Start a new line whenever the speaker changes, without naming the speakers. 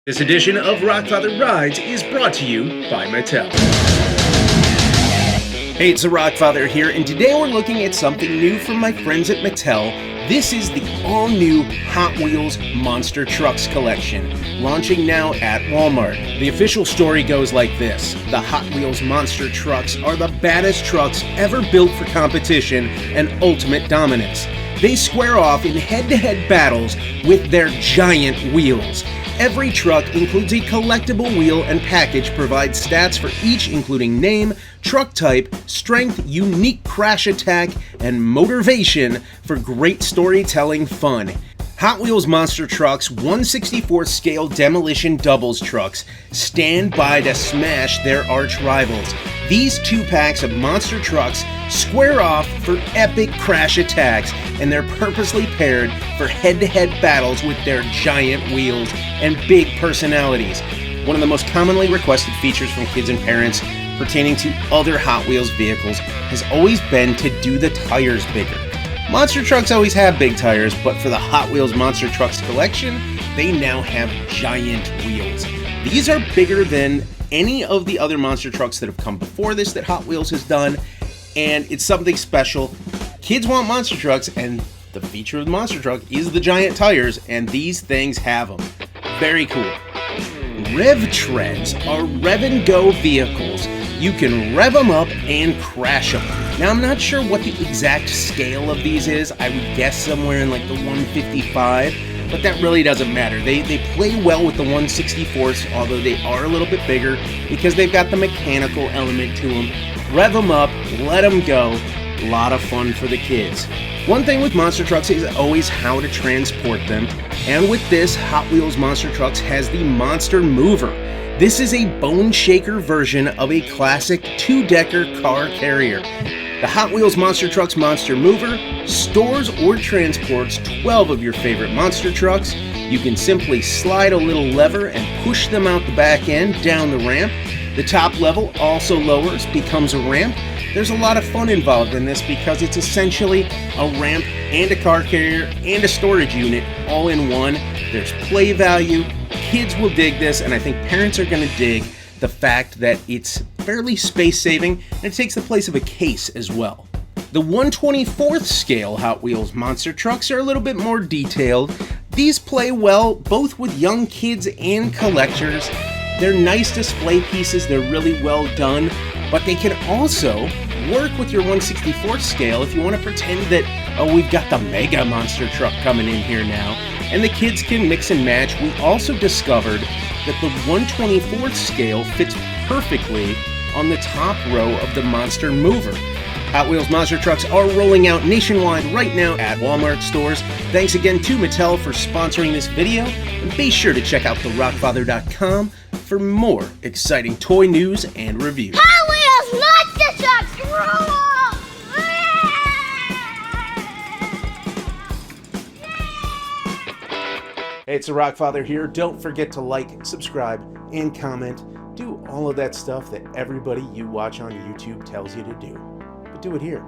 This edition of Rockfather Rides is brought to you by Mattel. Hey, it's the Rockfather here, and today we're looking at something new from my friends at Mattel. This is the all-new Hot Wheels Monster Trucks collection, launching now at Walmart. The official story goes like this. The Hot Wheels Monster Trucks are the baddest trucks ever built for competition and ultimate dominance. They square off in head-to-head battles with their giant wheels. Every truck includes a collectible wheel, and package provides stats for each, including name, truck type, strength, unique crash attack, and motivation for great storytelling fun. Hot Wheels Monster Trucks 1/64 scale demolition doubles trucks stand by to smash their arch rivals. These two packs of monster trucks square off for epic crash attacks, and they're purposely paired for head-to-head battles with their giant wheels and big personalities. One of the most commonly requested features from kids and parents pertaining to other Hot Wheels vehicles has always been to do the tires bigger. Monster trucks always have big tires, but for the Hot Wheels Monster Trucks collection, they now have giant wheels. These are bigger than any of the other monster trucks that have come before this that Hot Wheels has done, and it's something special. Kids want monster trucks, and the feature of the monster truck is the giant tires, and these things have them. Very cool. Rev Tredz are rev and go vehicles. You can rev them up and crash them. Now, I'm not sure what the exact scale of these is. I would guess somewhere in like the 155, but that really doesn't matter. They play well with the 1/64s, although they are a little bit bigger because they've got the mechanical element to them. Rev them up, let them go. A lot of fun for the kids. One thing with monster trucks is always how to transport them, and with this, Hot Wheels Monster Trucks has the Monster Mover. This is a bone shaker version of a classic two-decker car carrier. The Hot Wheels Monster Trucks Monster Mover stores or transports 12 of your favorite monster trucks. You can simply slide a little lever and push them out the back end down the ramp. The top level also lowers, becomes a ramp. There's a lot of fun involved in this because it's essentially a ramp and a car carrier and a storage unit all in one. There's play value. Kids will dig this, and I think parents are going to dig the fact that it's fairly space-saving, and it takes the place of a case as well. The 1/24th scale Hot Wheels Monster Trucks are a little bit more detailed. These play well both with young kids and collectors. They're nice display pieces, they're really well done, but they can also work with your 1/64th scale if you want to pretend that, oh, we've got the mega monster truck coming in here now, and the kids can mix and match. We also discovered that the 1/24th scale fits perfectly on the top row of the Monster Mover. Hot Wheels Monster Trucks are rolling out nationwide right now at Walmart stores. Thanks again to Mattel for sponsoring this video, and be sure to check out therockfather.com for more exciting toy news and reviews.
Hot Wheels Monster Trucks roll!
Hey, it's the Rockfather here. Don't forget to like, subscribe, and comment. Do all of that stuff that everybody you watch on YouTube tells you to do. But do it here.